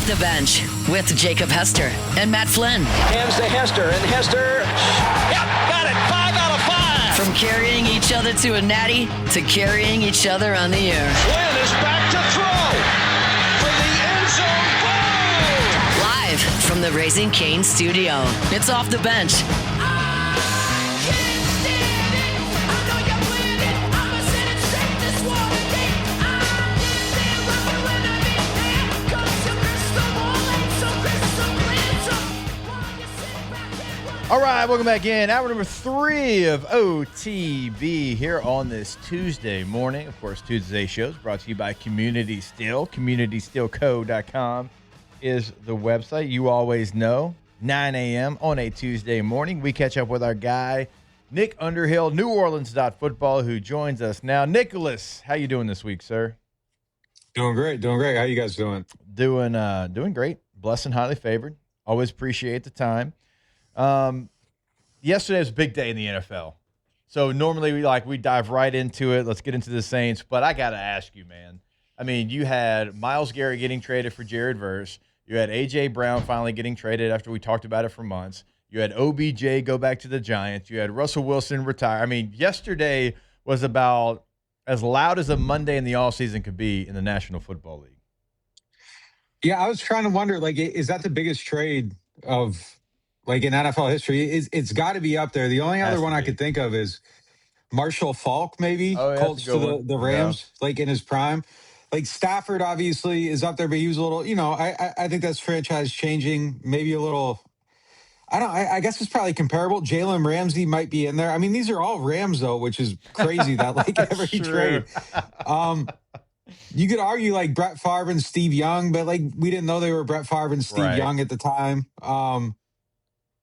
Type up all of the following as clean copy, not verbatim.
Off the Bench with Jacob Hester and Matt Flynn. Hands to Hester, and Hester, yep, got it, 5 out of 5. From carrying each other to a natty to carrying each other on the air. Flynn is back to throw for the end zone. Boom! Live from the Raising Cane studio, it's Off the Bench. All right, welcome back in. Hour number 3 of OTB here on this Tuesday morning. Of course, Tuesday shows brought to you by Community Steel. CommunitySteelCo.com is the website. You always know, 9 a.m. on a Tuesday morning. We catch up with our guy, Nick Underhill, New Orleans Football, who joins us now. Nicholas, how you doing this week, sir? Doing great. How you guys doing? Doing great. Blessed and highly favored. Always appreciate the time. Yesterday was a big day in the NFL. So normally we dive right into it. Let's get into the Saints. But I got to ask you, man. I mean, you had Myles Garrett getting traded for Jared Verse. You had A.J. Brown finally getting traded after we talked about it for months. You had OBJ go back to the Giants. You had Russell Wilson retire. I mean, yesterday was about as loud as a Monday in the offseason could be in the National Football League. Yeah, I was trying to wonder, is that the biggest trade of – in NFL history? It's got to be up there. The only other one I could think of is Marshall Faulk, maybe, Colts to the Rams, in his prime. Stafford obviously is up there, but he was a little, I think that's franchise changing, maybe a little. I guess it's probably comparable. Jalen Ramsey might be in there. I mean, these are all Rams though, which is crazy that every trade. You could argue Brett Favre and Steve Young, but we didn't know they were Brett Favre and Steve Young at the time.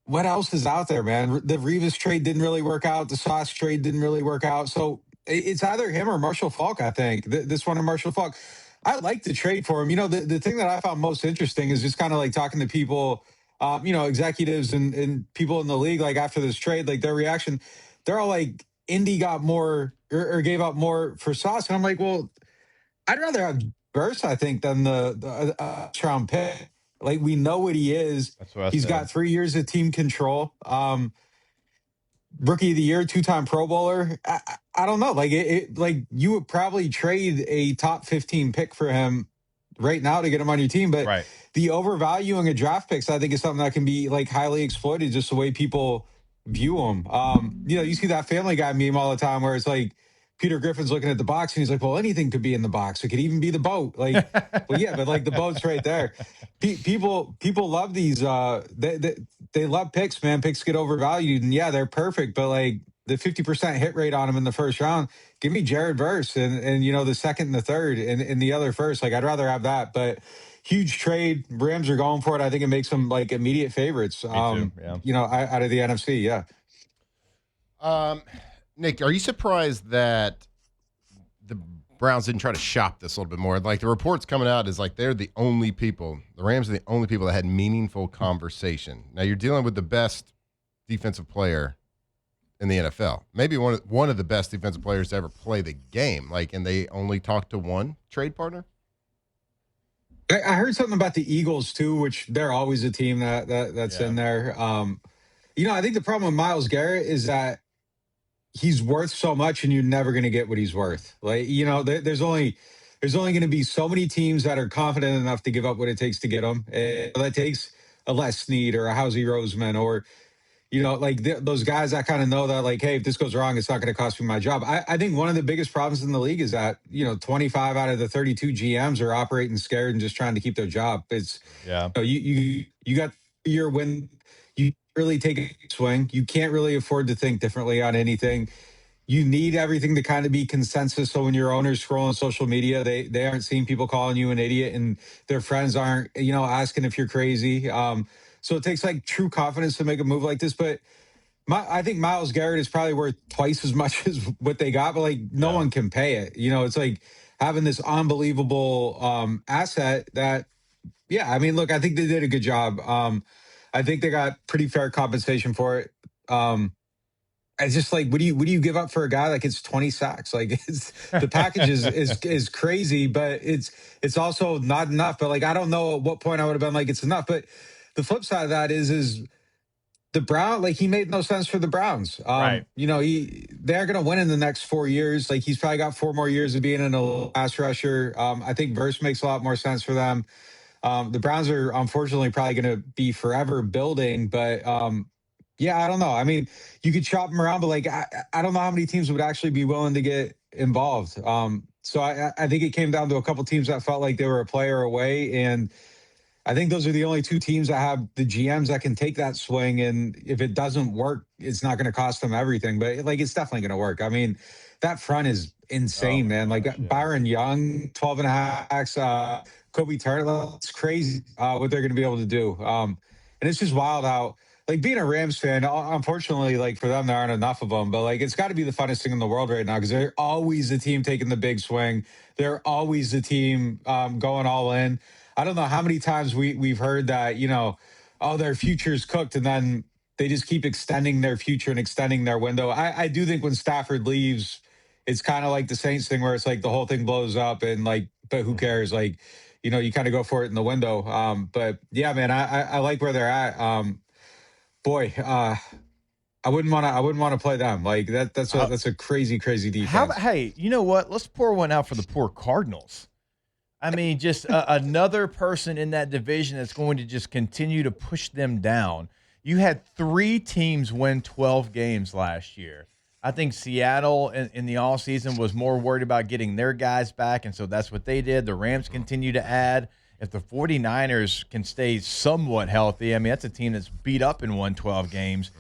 What else is out there, man? The Revis trade didn't really work out. The Sauce trade didn't really work out. So it's either him or Marshall Faulk, I think. This one or Marshall Faulk. I'd like to trade for him. The thing that I found most interesting is just kind of talking to people, executives and people in the league, after this trade, their reaction. They're all Indy got more or gave up more for Sauce. And I'm like, well, I'd rather have Burst, I think, than the round pick. We know what he is. That's what He's got 3 years of team control. Rookie of the year, 2-time Pro Bowler. I don't know. You would probably trade a top 15 pick for him right now to get him on your team. But the overvaluing of draft picks, I think, is something that can be highly exploited, just the way people view them. You see that Family Guy meme all the time where it's Peter Griffin's looking at the box and he's like, well, anything could be in the box. It could even be the boat. Well, yeah, but the boat's right there. People love these. They love picks, man. Picks get overvalued. And yeah, they're perfect. But the 50% hit rate on them in the first round, give me Jared Verse and the second and the third and the other first. I'd rather have that. But huge trade. Rams are going for it. I think it makes them immediate favorites. Out of the NFC. Yeah. Nick, are you surprised that the Browns didn't try to shop this a little bit more? The reports coming out is they're the only people, the Rams are the only people that had meaningful conversation. Now you're dealing with the best defensive player in the NFL, maybe one of the best defensive players to ever play the game. And they only talked to one trade partner. I heard something about the Eagles too, which they're always a team that's in there. I think the problem with Myles Garrett is that he's worth so much and you're never going to get what he's worth. There's only going to be so many teams that are confident enough to give up what it takes to get him. That takes a Les Snead or a Housey Roseman or, those guys that kind of know that hey, if this goes wrong, it's not going to cost me my job. I think one of the biggest problems in the league is that, 25 out of the 32 GMs are operating scared and just trying to keep their job. You got your win. You really take a swing. You can't really afford to think differently on anything. You need everything to kind of be consensus. So when your owners scroll on social media, they aren't seeing people calling you an idiot and their friends aren't, asking if you're crazy. So it takes true confidence to make a move like this. But I think Myles Garrett is probably worth twice as much as what they got, but no one can pay it. It's having this unbelievable asset that, look, I think they did a good job. I think they got pretty fair compensation for it. it's just like, what do you give up for a guy that gets 20 sacks? Like, the package is crazy, but it's also not enough. But like, I don't know at what point I would have been like, it's enough. But the flip side of that is the Brown, like, he made no sense for the Browns. Right. They're going to win in the next 4 years. Like, he's probably got 4 more years of being in a pass rusher. I think Verse makes a lot more sense for them. The Browns are unfortunately probably going to be forever building, but yeah, I don't know. I mean, you could chop them around, but like, I don't know how many teams would actually be willing to get involved. So I think it came down to a couple teams that felt like they were a player away, and I think those are the only 2 teams that have the GMs that can take that swing. And if it doesn't work, it's not going to cost them everything, but like, it's definitely going to work. I mean, that front is insane, man. Like, Byron Young, 12 and a half sacks, Kobe Turner, it's crazy what they're going to be able to do. And it's just wild how, like, being a Rams fan, unfortunately, like, for them, there aren't enough of them, but like, it's got to be the funnest thing in the world right now, because they're always the team taking the big swing. They're always the team going all in. I don't know how many times we've heard that, oh, their future's cooked, and then they just keep extending their future and extending their window. I do think when Stafford leaves, it's kind of like the Saints thing, where it's like the whole thing blows up, and like, but who cares? Like, you kind of go for it in the window. But yeah, man, I like where they're at. Boy, I wouldn't want to play them. Like, that's a crazy defense. Hey, you know what? Let's pour one out for the poor Cardinals. I mean, just another person in that division that's going to just continue to push them down. You had 3 teams win 12 games last year. I think Seattle in the offseason was more worried about getting their guys back, and so that's what they did. The Rams continue to add. If the 49ers can stay somewhat healthy, I mean, that's a team that's beat up and won 12 games.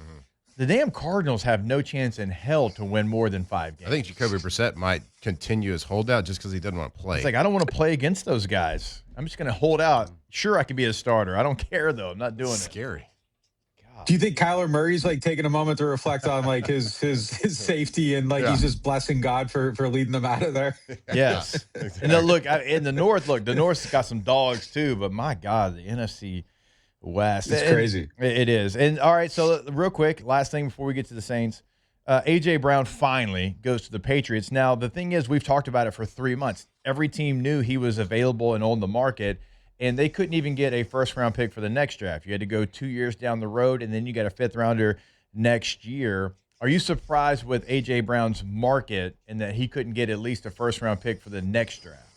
The damn Cardinals have no chance in hell to win more than 5 games. I think Jacoby Brissett might continue his holdout just because he doesn't want to play. It's like, I don't want to play against those guys. I'm just going to hold out. Sure, I could be a starter. I don't care, though. I'm not doing it. Scary. Do you think Kyler Murray's like taking a moment to reflect on like his safety, and like he's just blessing God for leading them out of there? Yes. Exactly. And then look, in the North's got some dogs too, but my God, the NFC West. It's crazy. It is. And all right, so real quick, last thing before we get to the Saints. A.J. Brown finally goes to the Patriots. Now, the thing is, we've talked about it for 3 months. Every team knew he was available and on the market, and they couldn't even get a first-round pick for the next draft. You had to go 2 years down the road, and then you got a fifth-rounder next year. Are you surprised with A.J. Brown's market and that he couldn't get at least a first-round pick for the next draft?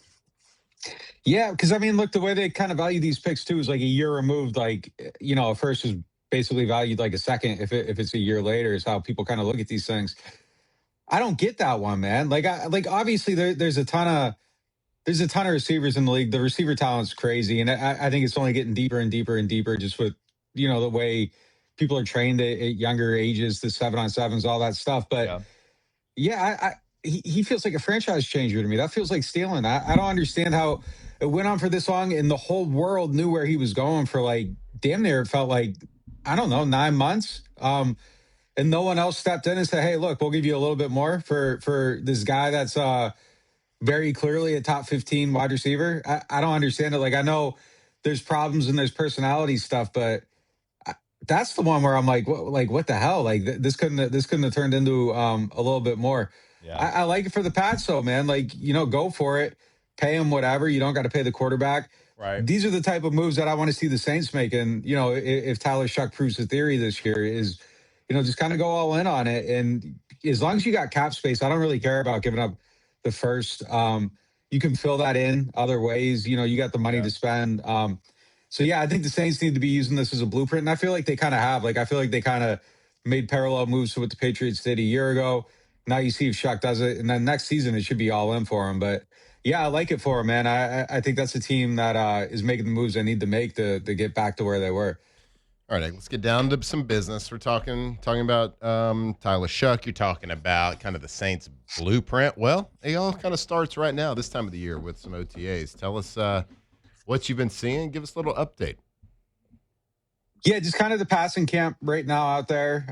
Yeah, because, I mean, look, the way they kind of value these picks, too, is like a year removed. Like, a first is basically valued like a second if it's a year later, is how people kind of look at these things. I don't get that one, man. Like, obviously there's a ton of receivers in the league. The receiver talent's crazy, and I think it's only getting deeper and deeper and deeper just with, the way people are trained at younger ages, the 7-on-7s, all that stuff. But he feels like a franchise changer to me. That feels like stealing. I don't understand how it went on for this long, and the whole world knew where he was going for like damn near, it felt like, I don't know, 9 months. And no one else stepped in and said, hey, look, we'll give you a little bit more for this guy that's very clearly a top 15 wide receiver. I don't understand it. Like, I know there's problems and there's personality stuff, but that's the one where I'm like, what the hell? Like, this couldn't have turned into a little bit more. Yeah. I like it for the Pats, though, man. Like, go for it, pay him whatever. You don't got to pay the quarterback. Right. These are the type of moves that I want to see the Saints make. And, if Tyler Shuck proves the theory this year, is, just kind of go all in on it. And as long as you got cap space, I don't really care about giving up the first. You can fill that in other ways. You got the money to spend. So, yeah, I think the Saints need to be using this as a blueprint. And I feel like they kind of have. Like, I feel like they kind of made parallel moves to what the Patriots did a year ago. Now you see if Shuck does it. And then next season, it should be all in for him. But, yeah, I like it for him, man. I think that's a team that is making the moves they need to make to get back to where they were. All right, let's get down to some business. We're talking about Tyler Shuck. You're talking about kind of the Saints blueprint. Well, it all kind of starts right now, this time of the year, with some OTAs. Tell us what you've been seeing. Give us a little update. Yeah, just kind of the passing camp right now out there.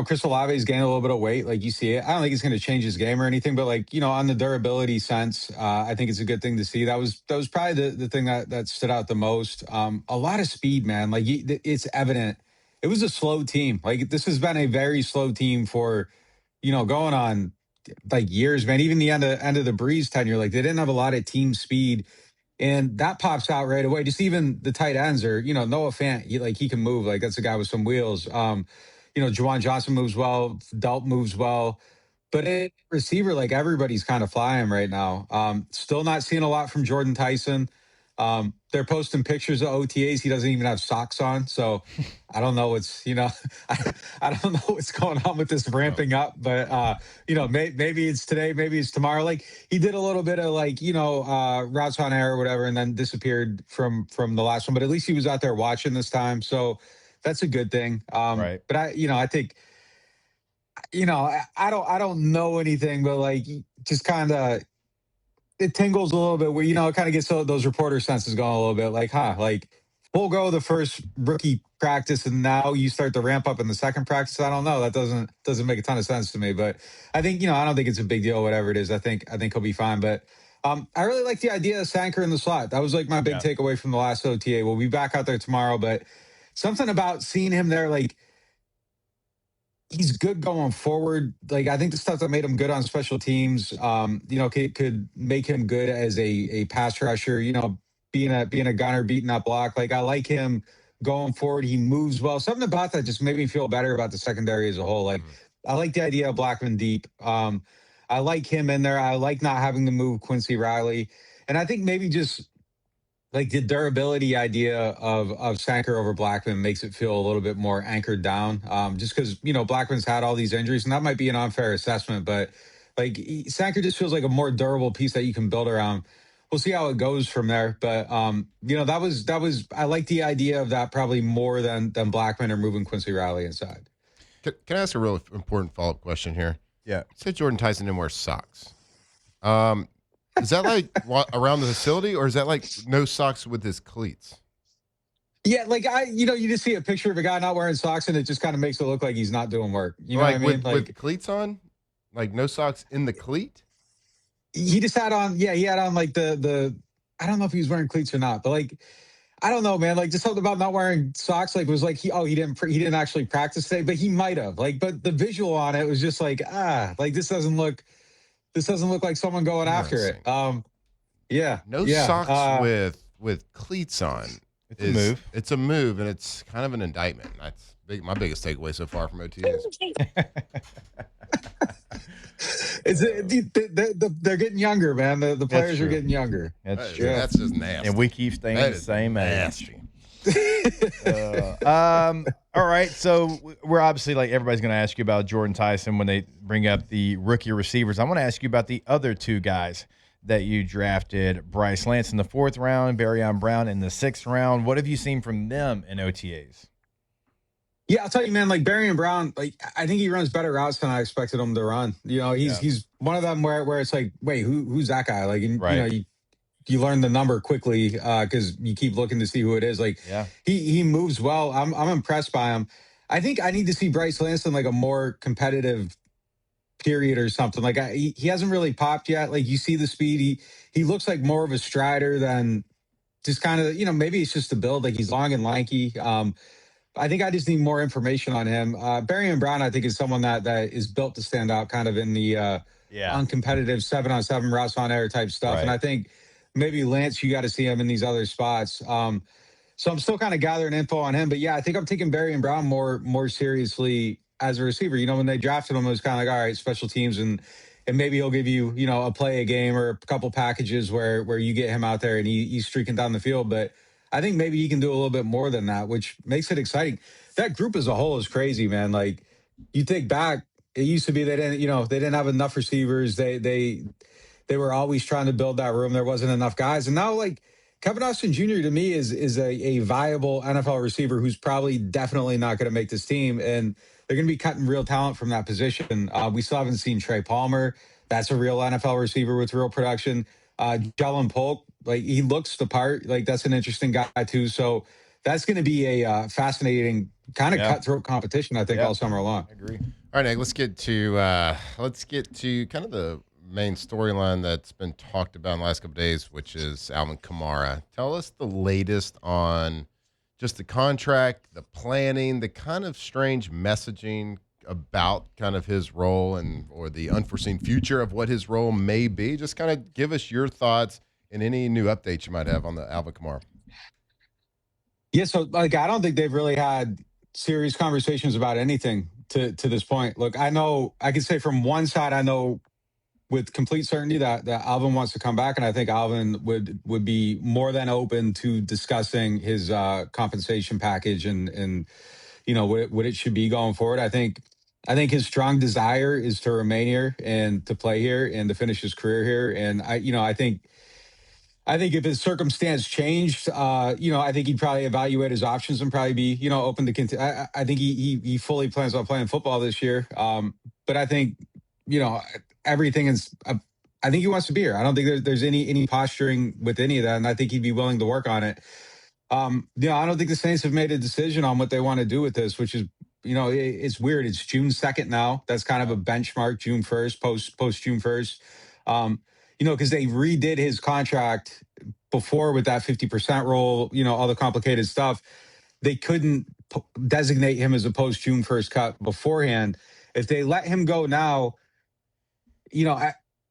Chris Olave's gained a little bit of weight, like you see it. I don't think it's going to change his game or anything, but like, on the durability sense, I think it's a good thing to see. That was probably the thing that stood out the most. A lot of speed, man. Like, it's evident it was a slow team. Like this has been a very slow team for, going on like years, man. Even the end of the Breeze tenure, like they didn't have a lot of team speed. And that pops out right away. Just even the tight ends are, Noah Fant, he can move. Like that's a guy with some wheels. Juwan Johnson moves well. Delt moves well. But at receiver, like everybody's kind of flying right now. Still not seeing a lot from Jordan Tyson. They're posting pictures of OTAs. He doesn't even have socks on. So I don't know what's, I don't know what's going on with this ramping up. But, maybe it's today, maybe it's tomorrow. Like he did a little bit of routes on air or whatever, and then disappeared from the last one. But at least he was out there watching this time. So that's a good thing. Right. But I think, I don't know anything, but like just kind of it tingles a little bit where it kind of gets those reporter senses going a little bit like, like we'll go the first rookie practice and now you start to ramp up in the second practice. I don't know. That doesn't make a ton of sense to me, but I think, I don't think it's a big deal, whatever it is. I think he'll be fine. But I really like the idea of Sanker in the slot. That was like my big takeaway from the last OTA. We'll be back out there tomorrow, but something about seeing him there, like, he's good going forward. Like I think the stuff that made him good on special teams, could make him good as a pass rusher. Being a gunner, beating that block. Like I like him going forward. He moves well. Something about that just made me feel better about the secondary as a whole. Like I like the idea of Blackman deep. I like him in there. I like not having to move Quincy Riley, and I think maybe just like the durability idea of Sanker over Blackman makes it feel a little bit more anchored down. Just because Blackman's had all these injuries, and that might be an unfair assessment, but like Sanker just feels like a more durable piece that you can build around. We'll see how it goes from there, but that was I like the idea of that probably more than Blackman or moving Quincy Riley inside. Can I ask a real important follow up question here? Yeah. You said Jordan Tyson didn't wear socks. Is that like around the facility, or is that like no socks with his cleats? Yeah, like you just see a picture of a guy not wearing socks, and it just kind of makes it look like he's not doing work. You know like what I mean? With cleats on, like no socks in the cleat. He just had on, he had on like the. I don't know if he was wearing cleats or not, but like, I don't know, man. Like just something about not wearing socks, like was like he didn't actually practice today, but he might have. Like, but the visual on it was just like like this doesn't look like someone going after it. No socks with cleats on. It's a move. It's a move, and it's kind of an indictment. That's my biggest takeaway so far from OTAs. They're getting younger, man. The players are getting younger. That's true. That's just nasty. And we keep staying the same age. All right, so we're obviously like everybody's going to ask you about Jordan Tyson when they bring up the rookie receivers. I want to ask you about the other two guys that you drafted: Bryce Lance in the 4th round, Barryon Brown in the 6th round. What have you seen from them in OTAs? Yeah, I'll tell you, man. Like Barryon Brown, like I think he runs better routes than I expected him to run. He's one of them where it's like, wait, who's that guy? Like, right. You learn the number quickly because you keep looking to see who it is. Like he moves well. I'm impressed by him. I think I need to see Bryce Lance in like a more competitive period or something. Like he hasn't really popped yet. Like you see the speed. He looks like more of a strider than just kind of, maybe it's just the build. Like he's long and lanky. I think I just need more information on him. Barryon Brown, I think, is someone that is built to stand out kind of in the uncompetitive 7-on-7 routes on air type stuff. Right. And I think maybe Lance, you got to see him in these other spots. So I'm still kind of gathering info on him. But yeah, I think I'm taking Barryon Brown more seriously as a receiver. When they drafted him, it was kind of like, all right, special teams and maybe he'll give you, a play a game or a couple packages where you get him out there and he's streaking down the field. But I think maybe he can do a little bit more than that, which makes it exciting. That group as a whole is crazy, man. Like you think back, it used to be they didn't have enough receivers. They were always trying to build that room. There wasn't enough guys. And now like Kevin Austin Jr. to me is a viable NFL receiver who's probably definitely not going to make this team. And they're going to be cutting real talent from that position. We still haven't seen Trey Palmer. That's a real NFL receiver with real production. Jalen Polk, like he looks the part. Like that's an interesting guy too. So that's going to be a fascinating kind of cutthroat competition, I think, all summer long. I agree. All right, Nick, let's get to kind of the main storyline that's been talked about in the last couple of days, which is Alvin Kamara. Tell us the latest on just the contract, the planning, the kind of strange messaging about kind of his role or the unforeseen future of what his role may be. Just kind of give us your thoughts and any new updates you might have on the Alvin Kamara. Yeah, so like I don't think they've really had serious conversations about anything to this point. Look, I know I can say from one side, I know with complete certainty that Alvin wants to come back, and I think Alvin would be more than open to discussing his compensation package and what it should be going forward. I think his strong desire is to remain here and to play here and to finish his career here. And I think if his circumstance changed, I think he'd probably evaluate his options and probably be, open to continue. I think he fully plans on playing football this year. But I think, everything is. I think he wants to be here. I don't think there's any posturing with any of that, and I think he'd be willing to work on it. I don't think the Saints have made a decision on what they want to do with this, which is, it's weird. It's June 2nd now. That's kind of a benchmark. June 1st, post June 1st. Because they redid his contract before with that 50% rule, all the complicated stuff. They couldn't designate him as a post June 1st cut beforehand. If they let him go now,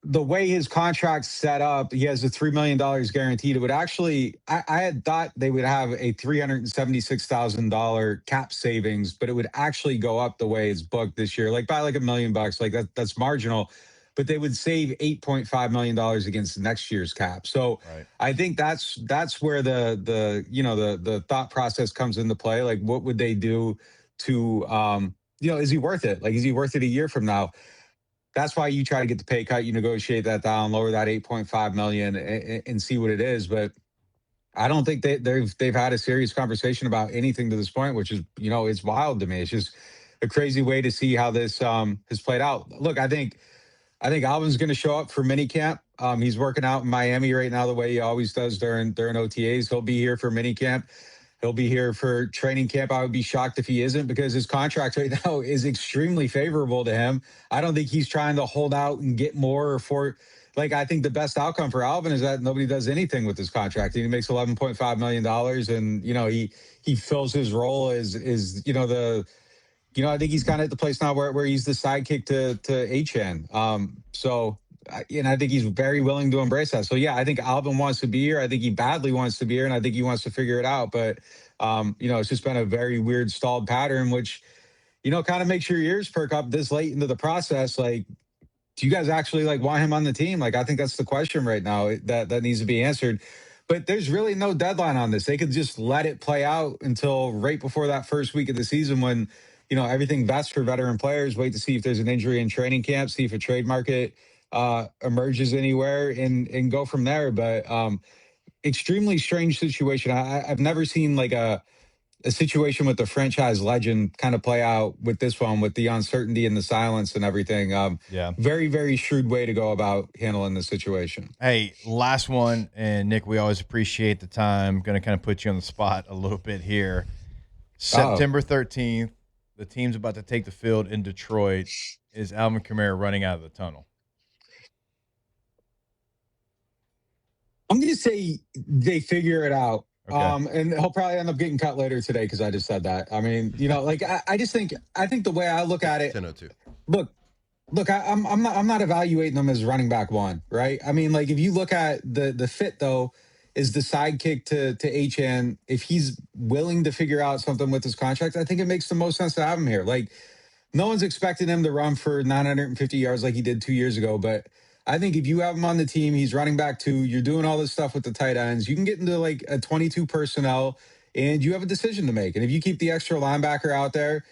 the way his contract's set up, he has a $3 million guaranteed. It would actually, I had thought they would have a $376,000 cap savings, but it would actually go up the way it's booked this year, like by like $1 million. Like that's marginal. But they would save $8.5 million against next year's cap. So right. I think that's where the thought process comes into play. Like, what would they do to, is he worth it? Like, is he worth it a year from now? That's why you try to get the pay cut, you negotiate that down, lower that $8.5 million and see what it is. But I don't think they've had a serious conversation about anything to this point, which is, it's wild to me. It's just a crazy way to see how this has played out. Look, I think Alvin's going to show up for minicamp. He's working out in Miami right now the way he always does during OTAs. He'll be here for minicamp. He'll be here for training camp. I would be shocked if he isn't, because his contract right now is extremely favorable to him. I don't think he's trying to hold out and get more I think the best outcome for Alvin is that nobody does anything with his contract. He makes $11.5 million and, he fills his role as I think he's kind of at the place now where he's the sidekick to H.N. I think he's very willing to embrace that. So, yeah, I think Alvin wants to be here. I think he badly wants to be here, and I think he wants to figure it out. But, it's just been a very weird stalled pattern, which, kind of makes your ears perk up this late into the process. Like, do you guys actually, want him on the team? Like, I think that's the question right now that needs to be answered. But there's really no deadline on this. They could just let it play out until right before that first week of the season when, everything best for veteran players. Wait to see if there's an injury in training camp, see if a trade market emerges anywhere and go from there. But extremely strange situation. I've never seen a situation with the franchise legend kind of play out with this one, with the uncertainty and the silence and everything. Very, very shrewd way to go about handling the situation. Hey, last one. And Nick, we always appreciate the time. Going to kind of put you on the spot a little bit here. September 13th. The team's about to take the field in Detroit. Is Alvin Kamara running out of the tunnel? I'm going to say they figure it out. Okay. And he'll probably end up getting cut later today because I just said that. I mean, I think the way I look at it. 10:02. Look, I'm not evaluating them as running back one, right? I mean, if you look at the fit though, is the sidekick to HN. If he's willing to figure out something with his contract, I think it makes the most sense to have him here. No one's expecting him to run for 950 yards like he did 2 years ago. But I think if you have him on the team, he's running back 2, you're doing all this stuff with the tight ends, you can get into a 22 personnel and you have a decision to make. And if you keep the extra linebacker out there,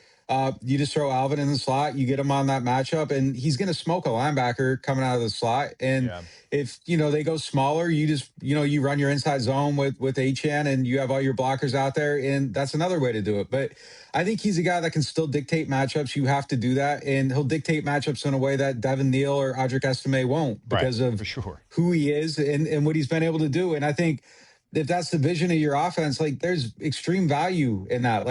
you just throw Alvin in the slot, you get him on that matchup, and he's going to smoke a linebacker coming out of the slot. And if, they go smaller, you just, you run your inside zone with HN and you have all your blockers out there, and that's another way to do it. But I think he's a guy that can still dictate matchups. You have to do that, and he'll dictate matchups in a way that Devin Neal or Audric Estime won't because of who he is and what he's been able to do. And I think if that's the vision of your offense, there's extreme value in that.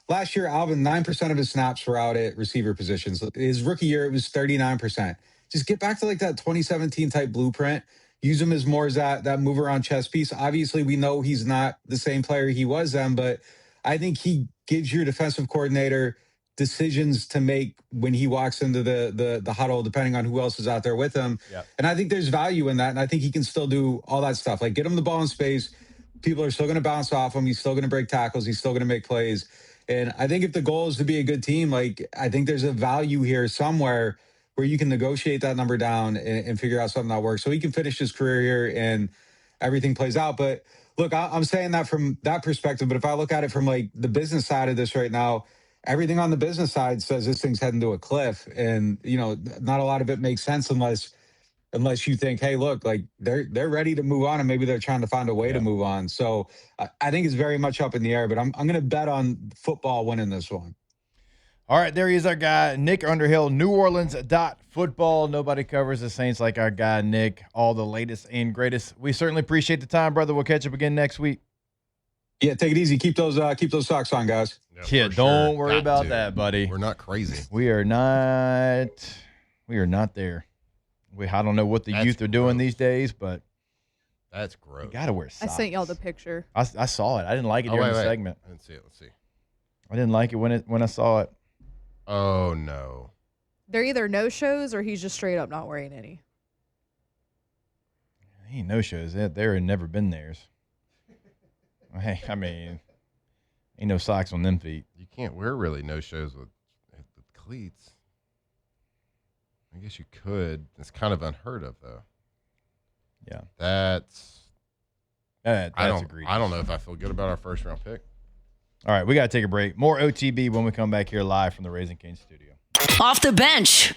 Last year, Alvin, 9% of his snaps were out at receiver positions. His rookie year, it was 39%. Just get back to that 2017 type blueprint. Use him as more as that move around chess piece. Obviously, we know he's not the same player he was then, but I think he gives your defensive coordinator decisions to make when he walks into the huddle, depending on who else is out there with him. Yep. And I think there's value in that. And I think he can still do all that stuff. Like, get him the ball in space. People are still going to bounce off him. He's still going to break tackles. He's still going to make plays. And I think if the goal is to be a good team, like, I think there's a value here somewhere where you can negotiate that number down and figure out something that works. So he can finish his career here and everything plays out. But look, I'm saying that from that perspective. But if I look at it from like the business side of this right now, everything on the business side says this thing's heading to a cliff. And, you know, not a lot of it makes sense unless you think, hey, look, like they're ready to move on and maybe they're trying to find a way to move on. So I think it's very much up in the air, but I'm going to bet on football winning this one. All right, there he is, our guy, Nick Underhill, NewOrleans.football. Nobody covers the Saints like our guy, Nick. All the latest and greatest. We certainly appreciate the time, brother. We'll catch up again next week. Yeah, take it easy. Keep those socks on, guys. Yeah, don't worry about that, buddy. We're not crazy. We are not there. I don't know what the youth are doing these days, but that's gross. You gotta wear socks. I sent y'all the picture. I saw it. I didn't like it during the segment. I didn't see it. Let's see. I didn't like it when I saw it. Oh no. They're either no shows or he's just straight up not wearing any. He ain't no shows. There had never been theirs. Hey, I mean, ain't no socks on them feet. You can't wear really no shows with cleats. I guess you could. It's kind of unheard of, though. Yeah. That's egregious. I don't know if I feel good about our first round pick. All right, we got to take a break. More OTB when we come back here live from the Raising Cane's studio. Off the bench.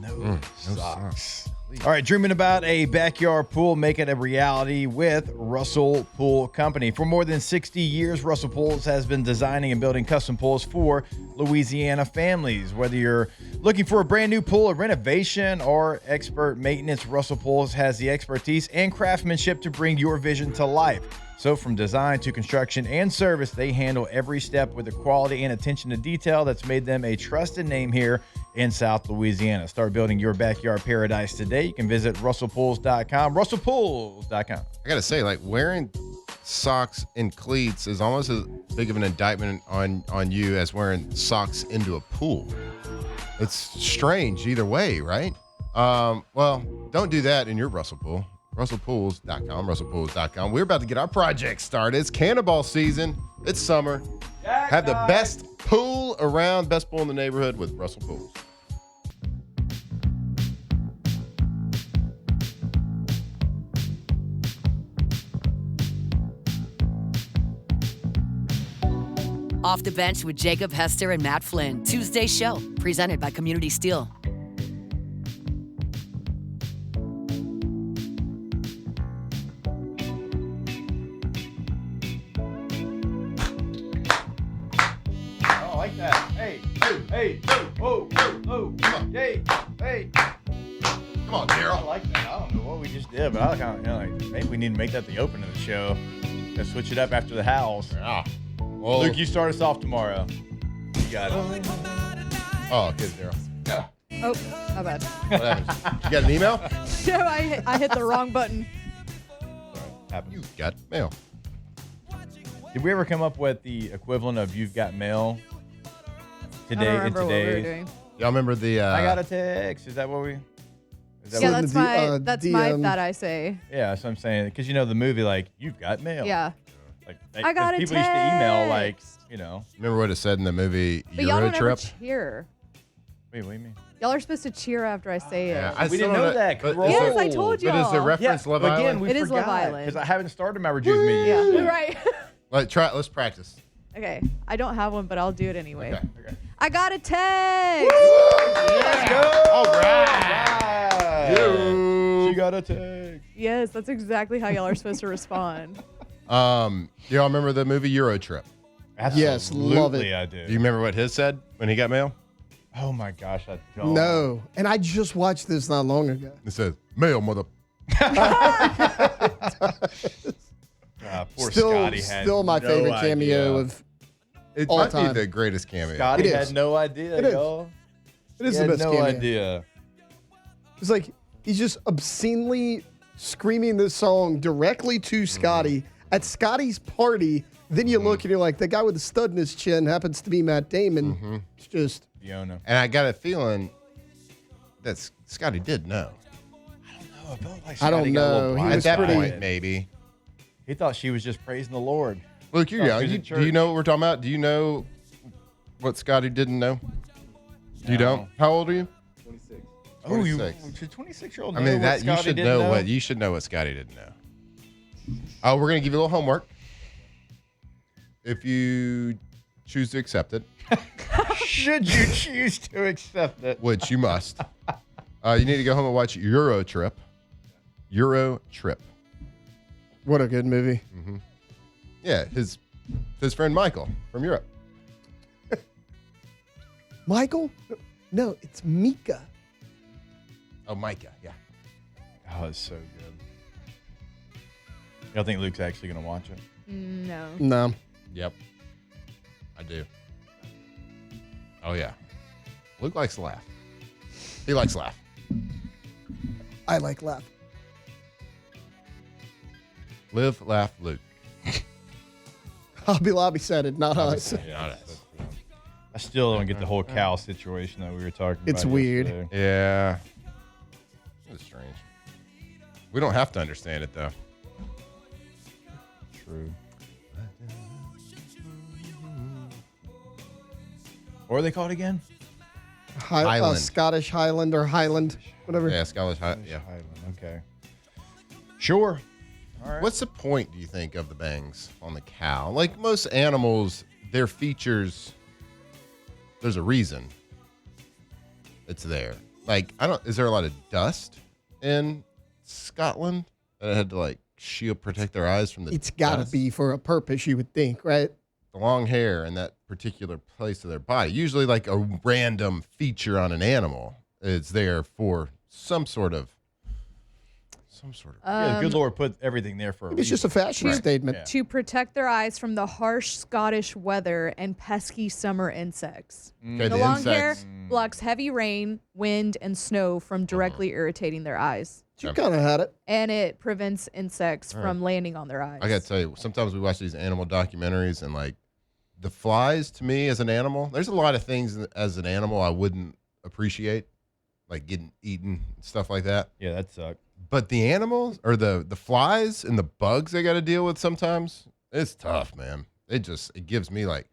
No socks. All right, dreaming about a backyard pool, make it a reality with Russell Pool Company. For more than 60 years, Russell Pools has been designing and building custom pools for Louisiana families. Whether you're looking for a brand new pool, a renovation, or expert maintenance, Russell Pools has the expertise and craftsmanship to bring your vision to life. So from design to construction and service, they handle every step with the quality and attention to detail that's made them a trusted name here in South Louisiana. Start building your backyard paradise today. You can visit russellpools.com, russellpools.com. I got to say, like, wearing socks and cleats is almost as big of an indictment on you as wearing socks into a pool. It's strange either way, right? Well, don't do that in your Russell Pool. russellpools.com, russellpools.com. We're about to get our project started. It's cannonball season. It's summer. Have the best pool around, best pool in the neighborhood with Russell Pools. Off the bench with Jacob Hester and Matt Flynn. Tuesday show, presented by Community Steel. Come on, Daryl. I like that. I don't know what we just did, but I kind of like maybe we need to make that the opening of the show. Let's switch it up after the house. Yeah. Well, Luke, you start us off tomorrow. You got it. Oh, good, Daryl. Yeah. Oh, my bad. What happened? You got an email? No, I hit the wrong button. Happens. You got mail. Did we ever come up with the equivalent of "You've Got Mail" I today don't in remember what we were today's? doing. Y'all remember the? I got a text. Is that what we? Is that Yeah, what, that's my that I say. yeah, that's what I'm saying. Because you know the movie, like "You've Got Mail." Yeah. Like I got a people used to email, like text. Remember what it said in the movie But y'all Euro don't ever Trip? cheer. Wait, what do you mean? Y'all are supposed to cheer after I say it. I We still didn't don't know that. but Roll. is Yes, it- I told But is the y'all. reference Love again, Island? we It is Love forgot Island. because I haven't started my reviews meeting. Yeah, right. Let's practice. Okay, I don't have one, but I'll do it anyway. Okay. I got a text. Let's go. All right. Yeah. She got a text. Yes, that's exactly how y'all are supposed to respond. Y'all remember the movie Euro Trip? Yes, love it. I do. Do you remember what his said when he got mail? Oh my gosh, I don't. No, and I just watched this not long ago. It says, mail, mother. Poor Still, Scotty had still my no favorite idea. cameo of It all might time. be the greatest cameo. Scotty It had is. no idea, It is. y'all. it is He the had best no cameo. idea. It's like he's just obscenely screaming this song directly to Scotty at Scotty's party. Then you look and you're like, the guy with the stud in his chin happens to be Matt Damon. It's just Fiona. And I got a feeling that Scotty did know. Oh, I felt like I don't Scotty got a little know. He At was that pretty- point, maybe. He thought she was just praising the Lord. Luke, you're Oh, young. she's in Do you church. know what we're talking about? Do you know what Scotty didn't know? You No. don't? How old are you? Oh, you 26. should 26-year-old. I mean, what that you Scotty should didn't know what you should know what Scotty didn't know. Oh, we're gonna give you a little homework. If you choose to accept it, Should you choose to accept it? which you must, you need to go home and watch Euro Trip. Euro Trip. what a good movie. Yeah, his friend Michael from Europe. Michael? No, it's Mika. Oh, Micah. Yeah. Oh, it's so good. Y'all think Luke's actually going to watch it? No. No. Yep. I do. Oh yeah. Luke likes to laugh. He likes to laugh. I like laugh. Live, laugh, Luke. Hobby Lobby said it, not us. Yeah, I still don't get the whole cow situation that we were talking about. It's weird. yesterday. yeah. It's strange. We don't have to understand it though. True. What are they called again? Highland. Scottish Highland or Highland, whatever. Yeah, Scottish High. Yeah. Highland. Okay. Sure. All right. What's the point, do you think, of the bangs on the cow? Like most animals, their features, there's a reason it's there. Like, is there a lot of dust in Scotland that it had to like protect their eyes from the It's got to dust? be for a purpose, you would think, right? The long hair in that particular place of their body. Usually like a random feature on an animal is there for some sort of. Yeah, the good Lord put everything there for a Maybe it's just a fashion statement. Yeah. To protect their eyes from the harsh Scottish weather and pesky summer insects. Okay, The long insects. hair blocks heavy rain, wind, and snow from directly irritating their eyes. You kind of had it. And it prevents insects from landing on their eyes. I got to tell you, sometimes we watch these animal documentaries and like the flies to me as an animal, there's a lot of things as an animal I wouldn't appreciate, like getting eaten, stuff like that. Yeah, that sucked. But the animals or the flies and the bugs they got to deal with sometimes, it's tough, man. It gives me like,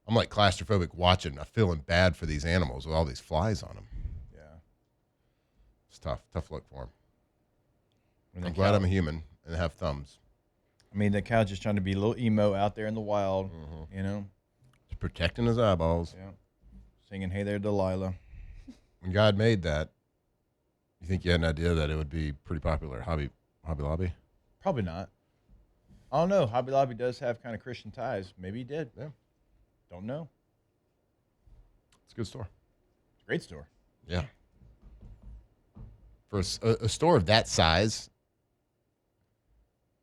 I'm like claustrophobic watching. I'm feeling bad for these animals with all these flies on them. Yeah. It's tough look for them. When I'm the glad cow- I'm a human and have thumbs. I mean, the cow's just trying to be a little emo out there in the wild, you know? It's protecting his eyeballs. Yeah. Singing, "Hey there, Delilah." When God made that, you think you had an idea that it would be pretty popular at Hobby Lobby? Probably not. I don't know. Hobby Lobby does have kind of Christian ties. Maybe he did. Yeah. Don't know. It's a good store. It's a great store. Yeah. For a store of that size,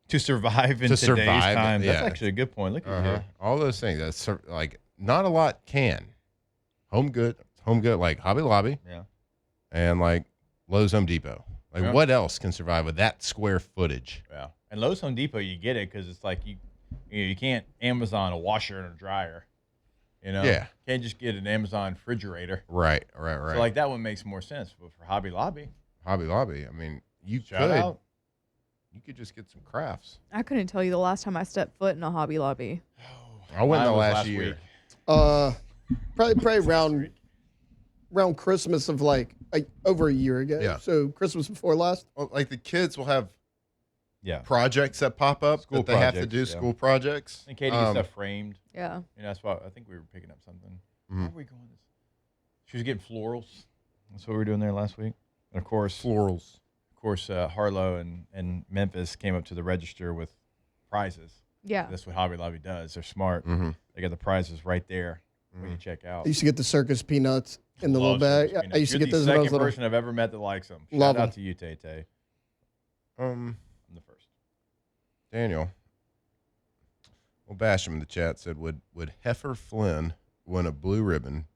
To survive in today's survive, time. That's yeah. actually a good point. Look at you. all those things. That's like not a lot can. Home good, like Hobby Lobby Yeah. and like Lowe's, Home Depot. Like Yeah. what else can survive with that square footage? Yeah. And Lowe's Home Depot, you get it because it's like you can't Amazon a washer and a dryer. You know? Yeah. Can't just get an Amazon refrigerator. Right. So like that one makes more sense. But for Hobby Lobby, Hobby Lobby. I mean, you shout out. could just get some crafts. I couldn't tell you the last time I stepped foot in a Hobby Lobby. I went Mine the was last year. week. Probably around Christmas of like over a year ago. Yeah. So Christmas before last. Well, like the kids will have Yeah. projects that pop up School that they have to projects, do, yeah. school projects. And Katie gets stuff framed. Yeah. And that's why I think we were picking up something. Where are we going? She was getting florals. That's what we were doing there last week. And of course, Florals. Harlow and Memphis came up to the register with prizes. Yeah. That's what Hobby Lobby does. They're smart. They got the prizes right there when you check out. I used to get the circus peanuts in the little Love bag. Circus I used to Peanuts. get You're those the when I was second little. person I've ever met that likes them. Love Shout 'em. out to you, Tay. Um, I'm the first. Daniel. Well, Basham in the chat said, would Heifer Flynn win a blue ribbon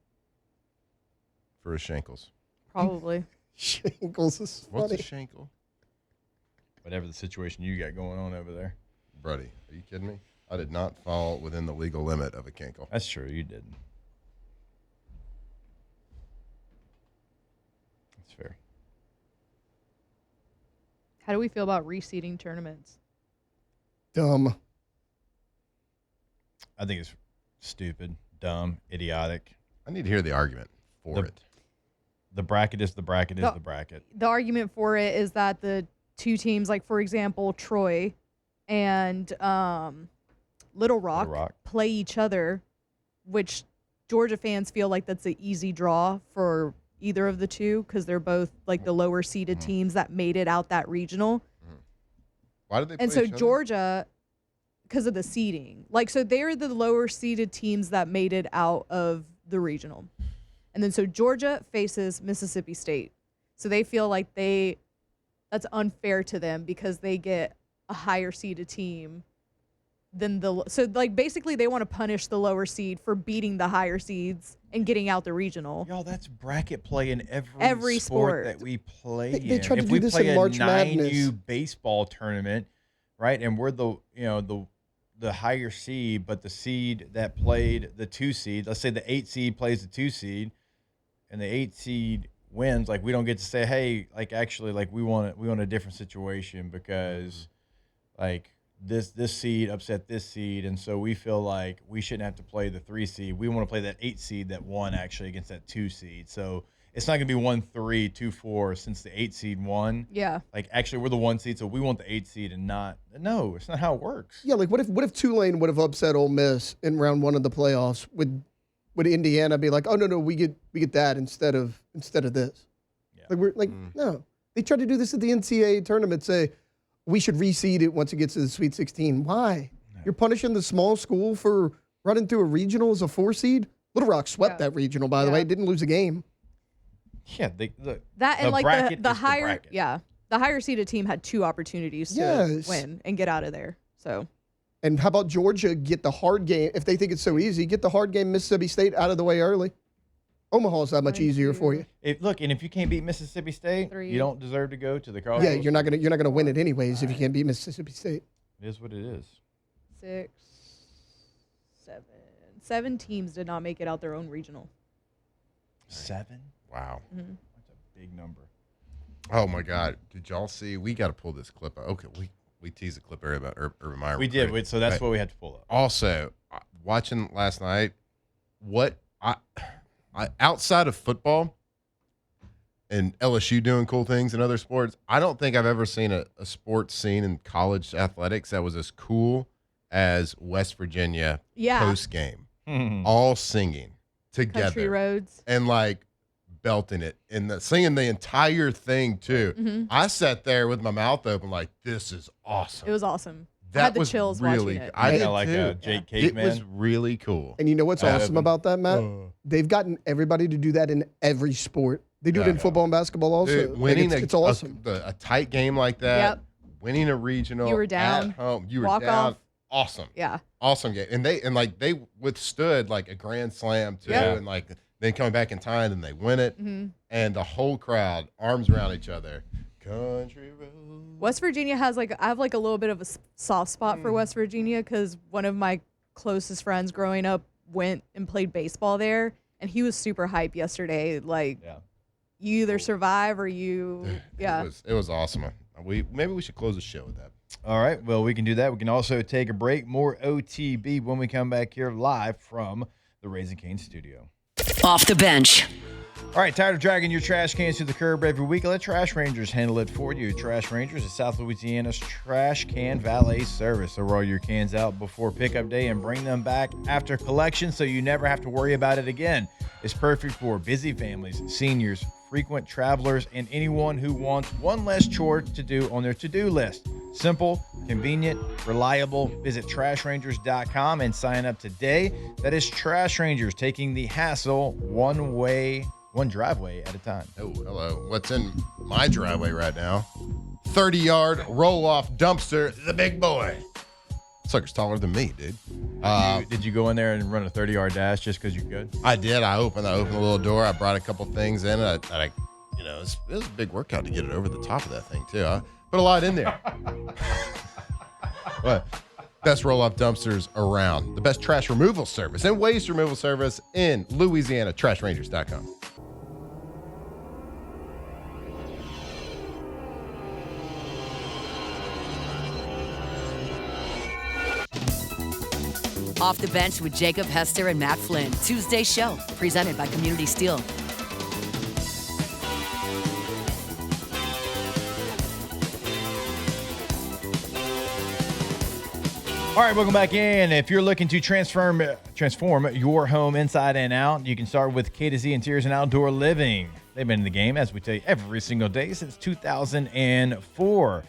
for his shankles? Probably. Shingles is What's a funny. shankle? Whatever the situation you got going on over there. Brody, are you kidding me? I did not fall within the legal limit of a kinkle. That's true. You didn't. That's fair. How do we feel about reseeding tournaments? Dumb. I think it's stupid, dumb, idiotic. I need to hear the argument for it. The bracket is the bracket is the bracket. The argument for it is that the two teams, like for example, Troy and Little Rock play each other, which Georgia fans feel like that's an easy draw for either of the two because they're both like the lower seeded teams that made it out that regional. Why did they play And so each other? Georgia, because of the seeding, like so they're the lower seeded teams that made it out of the regional. And then so Georgia faces Mississippi State. So they feel like that's unfair to them because they get a higher seeded team than so like basically they want to punish the lower seed for beating the higher seeds and getting out the regional. Y'all, that's bracket play in every sport that we play They in. tried to If do we this play in March a 9U Madness. baseball tournament, right, and we're the higher seed, but the seed that played the 2 seed, let's say the 8 seed plays the 2 seed, and the 8 seed wins, like we don't get to say, hey, like actually, like we want a different situation because, like this seed upset this seed, and so we feel like we shouldn't have to play the 3 seed. We want to play that 8 seed that won actually against that 2 seed. So it's not going to be 1-3, 2-4 since the 8 seed won. Yeah. Like actually, we're the 1 seed, so we want the 8 seed and not. No, it's not how it works. Yeah, like what if Tulane would have upset Ole Miss in round 1 of the playoffs? Would Indiana be like, oh no, we get that instead of this? Yeah. Like we're like no. They tried to do this at the NCAA tournament. Say we should reseed it once it gets to the Sweet 16. Why? No. You're punishing the small school for running through a regional as a 4 seed. Little Rock swept that regional, by the way. Didn't lose a game. Yeah, that and the like bracket the is higher, the bracket. the higher seeded team had 2 opportunities to win and get out of there. So. And how about Georgia get the hard game? If they think it's so easy, get the hard game Mississippi State out of the way early. Omaha's that much easier for you. And if you can't beat Mississippi State, 3. you don't deserve to go to the college. Yeah, you're not gonna win it anyways if you can't beat Mississippi State. It is what it is. 6, 7. 7 teams did not make it out their own regional. 7? Wow. Mm-hmm. That's a big number. Oh my God! Did y'all see? We got to pull this clip out. Okay, we teased a clip earlier about Urban Meyer. We did, so that's what we had to pull up. Also, watching last night, what I outside of football and LSU doing cool things in other sports, I don't think I've ever seen a sports scene in college athletics that was as cool as West Virginia post game, all singing together, Country roads, and like belting it and singing the entire thing too. Mm-hmm. I sat there with my mouth open, like this is awesome. It was awesome. That I had the was chills really. watching it. I did like too. a Jake Caveman. It was really cool. And you know what's awesome about that, Matt? They've gotten everybody to do that in every sport. They do it in football and basketball also. Dude, winning it's awesome. a tight game like that, winning a regional, You were down, at home, you were walk down, off. awesome, Yeah. awesome game, and they withstood like a grand slam too, and like then coming back in time and they win it, and the whole crowd arms around each other. Country road. West Virginia has I have like a little bit of a soft spot for West Virginia because one of my closest friends growing up went and played baseball there, and he was super hype yesterday. Like, you either survive or you, It was awesome. Maybe we should close the show with that. All right, well, we can do that. We can also take a break. More OTB when we come back here live from the Raising Cane studio. Off the bench. All right, tired of dragging your trash cans to the curb every week? Let Trash Rangers handle it for you. Trash Rangers is South Louisiana's trash can valet service. They'll roll your cans out before pickup day and bring them back after collection so you never have to worry about it again. It's perfect for busy families, seniors, frequent travelers, and anyone who wants one less chore to do on their to-do list. Simple, convenient, reliable. Visit trashrangers.com and sign up today. That is Trash Rangers, taking the hassle one driveway at a time. Oh, hello. What's in my driveway right now? 30-yard roll-off dumpster, the big boy. Sucker's taller than me, dude. Did you go in there and run a 30-yard dash just because you could? I did. I opened the little door. I brought a couple things in. It was a big workout to get it over the top of that thing, too. I put a lot in there. What? Best roll-off dumpsters around. The best trash removal service and waste removal service in Louisiana. TrashRangers.com. Off the Bench with Jacob Hester and Matt Flynn. Tuesday show, presented by Community Steel. All right, welcome back in. If you're looking to transform your home inside and out, you can start with K to Z Interiors and Outdoor Living. They've been in the game, as we tell you, every single day since 2004.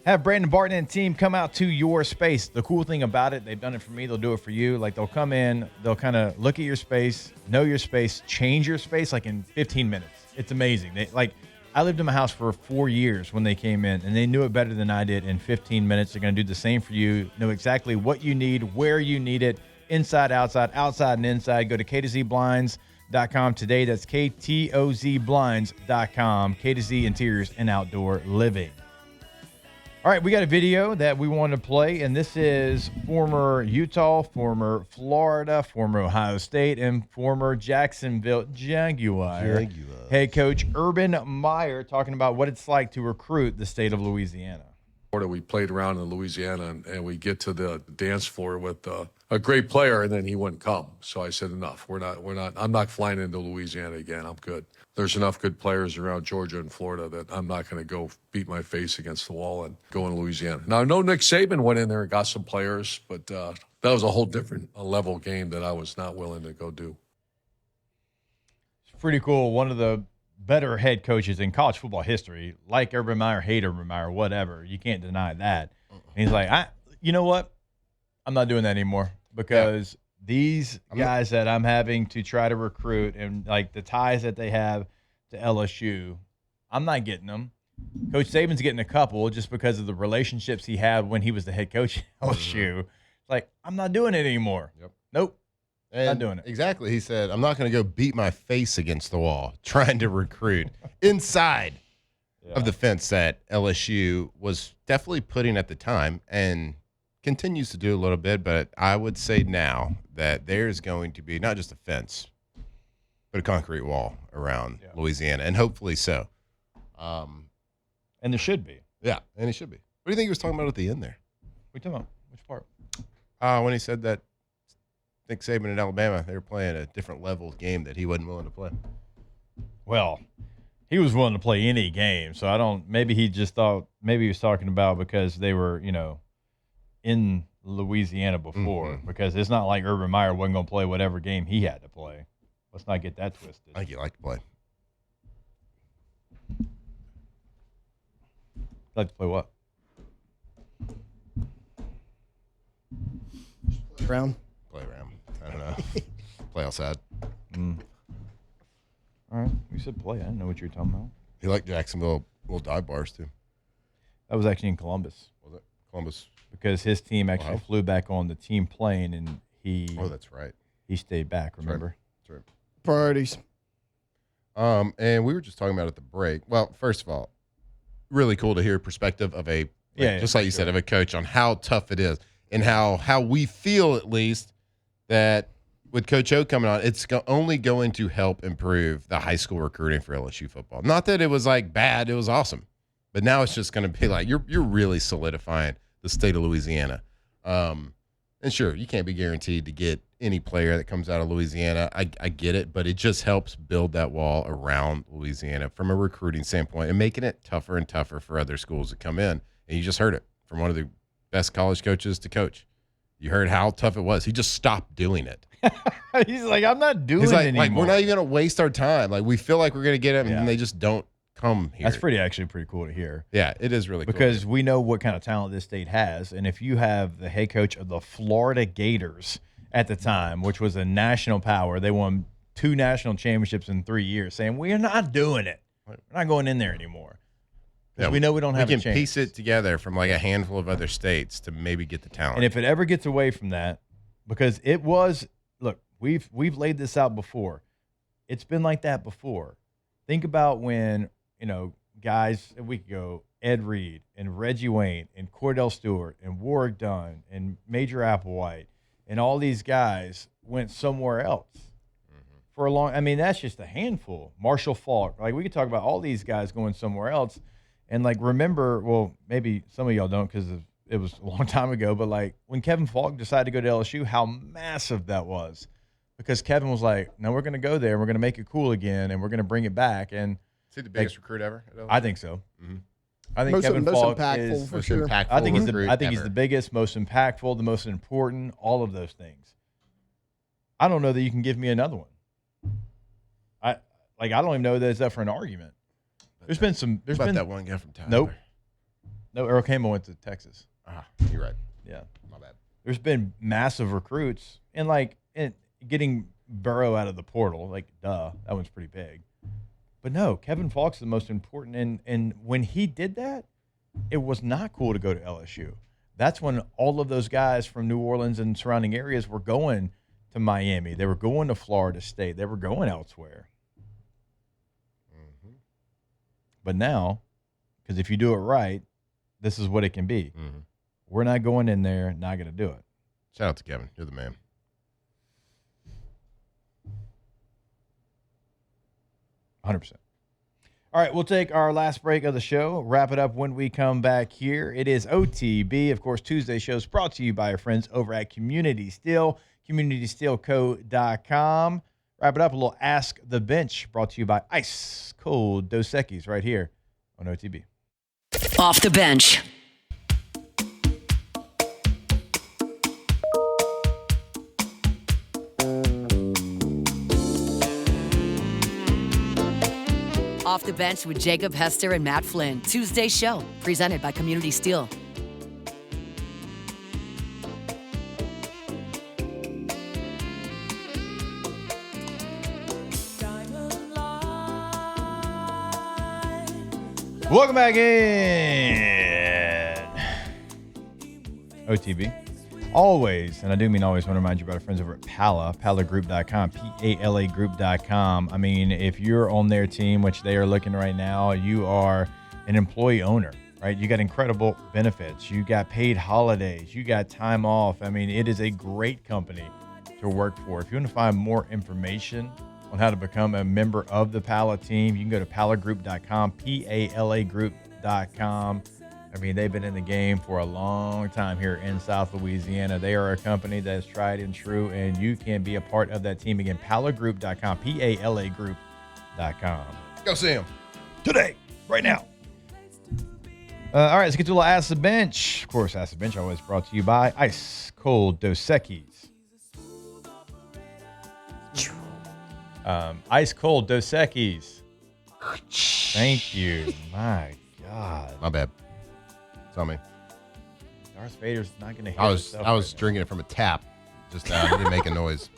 Have Brandon Barton and team come out to your space. The cool thing about it, they've done it for me, they'll do it for you. Like, they'll come in, they'll kind of look at your space, know your space, change your space like in 15 minutes. It's amazing. I lived in my house for 4 years when they came in, and they knew it better than I did in 15 minutes. They're going to do the same for you, know exactly what you need, where you need it, inside, outside and inside. Go to K2ZBlinds.com today. That's KTOZBlinds.com. K to Z Interiors and Outdoor Living. All right, we got a video that we want to play, and this is former Utah, former Florida, former Ohio State, and former Jacksonville Jaguar head coach Urban Meyer talking about what it's like to recruit the state of Louisiana. We played around in Louisiana, and we get to the dance floor with a great player, and then he wouldn't come. So I said, enough. I'm not flying into Louisiana again. I'm good. There's enough good players around Georgia and Florida that I'm not going to go beat my face against the wall and go in Louisiana. Now, I know Nick Saban went in there and got some players, but that was a whole different level game that I was not willing to go do. It's pretty cool. One of the better head coaches in college football history, like Urban Meyer, hate Urban Meyer, whatever. You can't deny that. And he's like, you know what? I'm not doing that anymore because these guys that I'm having to try to recruit and like the ties that they have to LSU, I'm not getting them. Coach Saban's getting a couple just because of the relationships he had when he was the head coach at LSU. It's like, I'm not doing it anymore. Yep. Nope. And not doing it. Exactly. He said, I'm not going to go beat my face against the wall trying to recruit inside of the fence that LSU was definitely putting at the time and continues to do a little bit. But I would say now that there's going to be not just a fence, but a concrete wall around Louisiana, and hopefully so. And there should be. Yeah, and it should be. What do you think he was talking about at the end there? What are you talking about? Which part? When he said that Nick Saban at Alabama, they were playing a different level game that he wasn't willing to play. Well, he was willing to play any game, so maybe he just thought, maybe he was talking about because they were, in Louisiana before, because it's not like Urban Meyer wasn't going to play whatever game he had to play. Let's not get that twisted. I think he liked to play. Like to play what? Round. Play around. I don't know. Play outside. All right. You said play. I didn't know what you were talking about. He liked Jacksonville little dive bars, too. That was actually in Columbus. Was it? Columbus. Because his team actually flew back on the team plane, and Oh, that's right. he stayed back, remember? That's right. Priorities. And we were just talking about at the break. Well, first of all, really cool to hear perspective of just like you said, of a coach on how tough it is and how we feel, at least, that with Coach O coming on, it's only going to help improve the high school recruiting for LSU football. Not that it was like bad, it was awesome, but now it's just going to be like you're really solidifying the state of Louisiana. And sure, you can't be guaranteed to get any player that comes out of Louisiana. I get it, but it just helps build that wall around Louisiana from a recruiting standpoint and making it tougher and tougher for other schools to come in. And you just heard it from one of the best college coaches to coach. You heard how tough it was. He just stopped doing it. He's like, I'm not doing it anymore. Like, we're not even going to waste our time. Like, we feel like we're going to get him, and they just don't come here. That's actually pretty cool to hear. Yeah, it is really cool. Because we know what kind of talent this state has. And if you have the head coach of the Florida Gators at the time, which was a national power, they won 2 national championships in 3 years, saying, we're not doing it. We're not going in there anymore. Yeah, we know we don't have a chance. We can piece it together from like a handful of other states to maybe get the talent. And if it ever gets away from that, because it was, look, we've laid this out before. It's been like that before. Think about when, guys a week ago, Ed Reed and Reggie Wayne and Cordell Stewart and Warwick Dunn and Major Applewhite and all these guys went somewhere else for a long. I mean, that's just a handful. Marshall Faulk, like we could talk about all these guys going somewhere else, and like remember, well, maybe some of y'all don't because it was a long time ago, but like when Kevin Faulk decided to go to LSU, how massive that was, because Kevin was like, "No, we're going to go there. We're going to make it cool again, and we're going to bring it back." And is he the biggest recruit ever? I think so. Mm-hmm. I think Kevin Faulk is for sure. Impactful I think recruit he's the biggest, most impactful, the most important, all of those things. I don't know that you can give me another one. I don't even know that it's up for an argument. There's been that one guy from Tyler. Nope. No, Earl Campbell went to Texas. You're right. Yeah. My bad. There's been massive recruits and getting Burrow out of the portal, that one's pretty big. But no, Kevin Faulk's the most important. And when he did that, it was not cool to go to LSU. That's when all of those guys from New Orleans and surrounding areas were going to Miami. They were going to Florida State. They were going elsewhere. Mm-hmm. But now, because if you do it right, this is what it can be. Mm-hmm. We're not going in there, not going to do it. Shout out to Kevin. You're the man. 100%. All right, we'll take our last break of the show, wrap it up when we come back here. It is OTB. Of course, Tuesday shows brought to you by our friends over at Community Steel, communitysteelco.com. Wrap it up, a little Ask the Bench, brought to you by Ice Cold Dos Equis right here on OTB. Off the bench. Off the Bench with Jacob Hester and Matt Flynn. Tuesday show, presented by Community Steel. Welcome back in. OTB. Always, and I do mean always, want to remind you about our friends over at palagroup.com, palagroup.com. I mean, if you're on their team, which they are looking right now, you are an employee owner, right? You got incredible benefits. You got paid holidays. You got time off. I mean, it is a great company to work for. If you want to find more information on how to become a member of the Pala team, you can go to palagroup.com, palagroup.com. I mean, they've been in the game for a long time here in South Louisiana. They are a company that's tried and true, and you can be a part of that team. Again, palagroup.com, palagroup.com. Go see him. Today, right now. All right, let's get to a little Ask the Bench. Of course, Ask the Bench always brought to you by Ice Cold Dos Equis. Ice Cold Dos Equis. Thank you. My God. My bad. It's on me. Darth Vader's not going to hit I was right drinking it from a tap. Just didn't make a noise.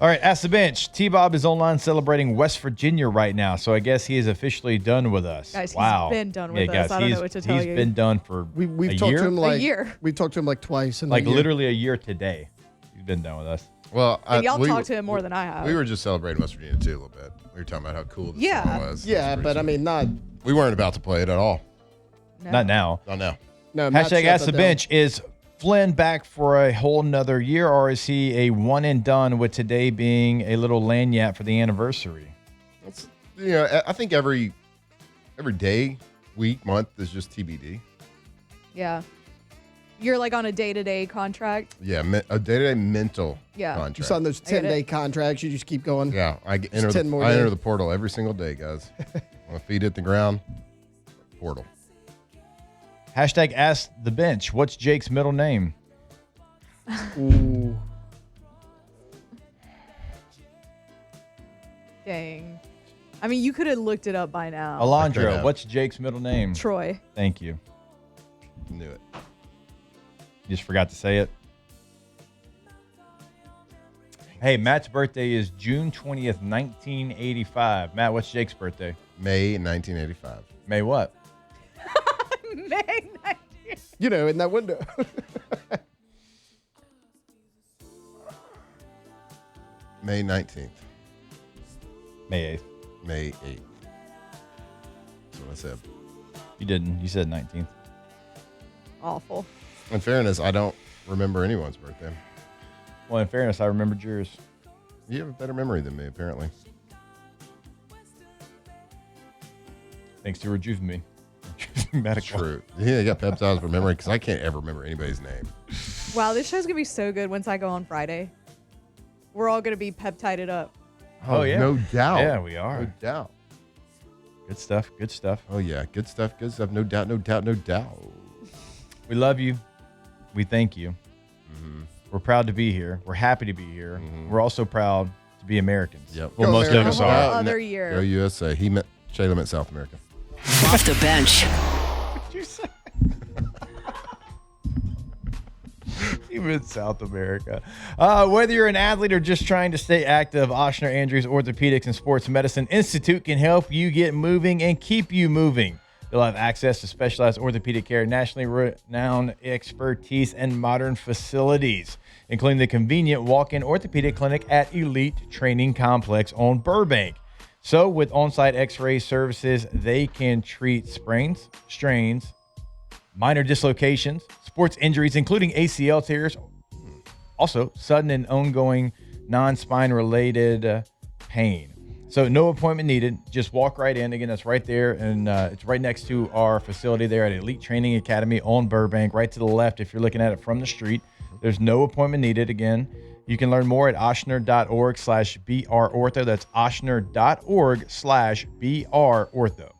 All right, Ask the Bench. T-Bob is online celebrating West Virginia right now, so I guess he is officially done with us. Guys, wow. he's been done with us. Guys, I don't know what to tell you. He's been done for We've a talked year? to him A year. We've talked to him like twice. Like literally a year today. He's been done with us. Well, And y'all talked to him more than I have. We were just celebrating West Virginia too a little bit. We were talking about how cool this Yeah. song was. Yeah, but I mean, not. We weren't about to play it at all. No. Not now. Not now. No, Matt Hashtag shut Ask that the down. Bench. Is Flynn back for a whole nother year, or is he a one and done with today being a little lanyard for the anniversary? It's, I think every day, week, month is just TBD. Yeah. You're like on a day-to-day contract. Yeah, a day-to-day mental Yeah. contract. Just on those I get 10-day it. contracts, you just keep going. Yeah, I Just enter 10 more enter days. the portal every single day, guys. When my feet hit the ground, portal. Hashtag Ask the Bench. What's Jake's middle name? Ooh. Dang. I mean, you could have looked it up by now. I could Alondra. have. What's Jake's middle name? Troy. Thank you. Knew it. You just forgot to say it. Hey, Matt's birthday is June 20th, 1985. Matt, what's Jake's birthday? May 1985. May what? May 19th. You know, in that window. May 19th. May 8th. May 8th. That's what I said. You didn't. You said 19th. Awful. In fairness, I don't remember anyone's birthday. Well, in fairness, I remembered yours. You have a better memory than me, apparently. Thanks to Rejuvenate. Medical. True. Yeah, you got peptides for memory because I can't ever remember anybody's name. Wow, this show's going to be so good once I go on Friday. We're all going to be peptided up. Oh, yeah. No doubt. Yeah, we are. No doubt. Good stuff. Good stuff. Oh, yeah. Good stuff. Good stuff. No doubt. No doubt. No doubt. We love you. We thank you. We're proud to be here. We're happy to be here. We're also proud to be Americans. Yep. Well, most of us A whole are. other year. Go USA. Shayla meant South America. Off the bench. What did you say? Even South America. Whether you're an athlete or just trying to stay active, Ochsner Andrews Orthopedics and Sports Medicine Institute can help you get moving and keep you moving. They'll have access to specialized orthopedic care, nationally renowned expertise, and modern facilities, including the convenient walk-in orthopedic clinic at Elite Training Complex on Burbank. So with on-site x-ray services, they can treat sprains, strains, minor dislocations, sports injuries, including ACL tears, also sudden and ongoing non-spine related pain. So no appointment needed. Just walk right in. Again, that's right there, and it's right next to our facility there at Elite Training Academy on Burbank, right to the left if you're looking at it from the street. There's no appointment needed. Again, you can learn more at ochsner.org/brortho. That's ochsner.org/brortho.